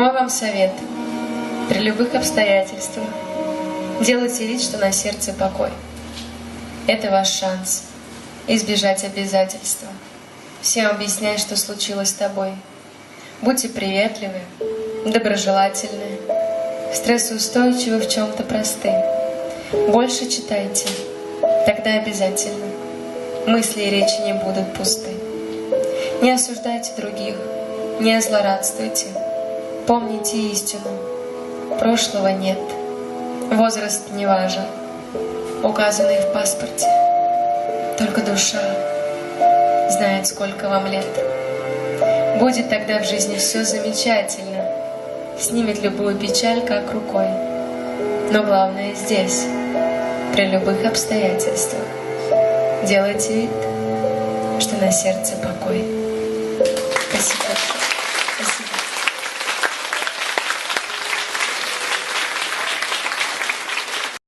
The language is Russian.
Мой вам совет: при любых обстоятельствах делайте вид, что на сердце покой. Это ваш шанс избежать обязательства. Всем объясняй, что случилось с тобой. Будьте приветливы, доброжелательны, стрессоустойчивы, в чем-то просты. Больше читайте, тогда обязательно мысли и речи не будут пусты. Не осуждайте других, не злорадствуйте. Помните истину: прошлого нет, возраст не важен, указанный в паспорте. Только душа знает, сколько вам лет. Будет тогда в жизни все замечательно, снимет любую печаль как рукой. Но главное здесь, при любых обстоятельствах, делайте вид, что на сердце покой. Спасибо большое. Спасибо.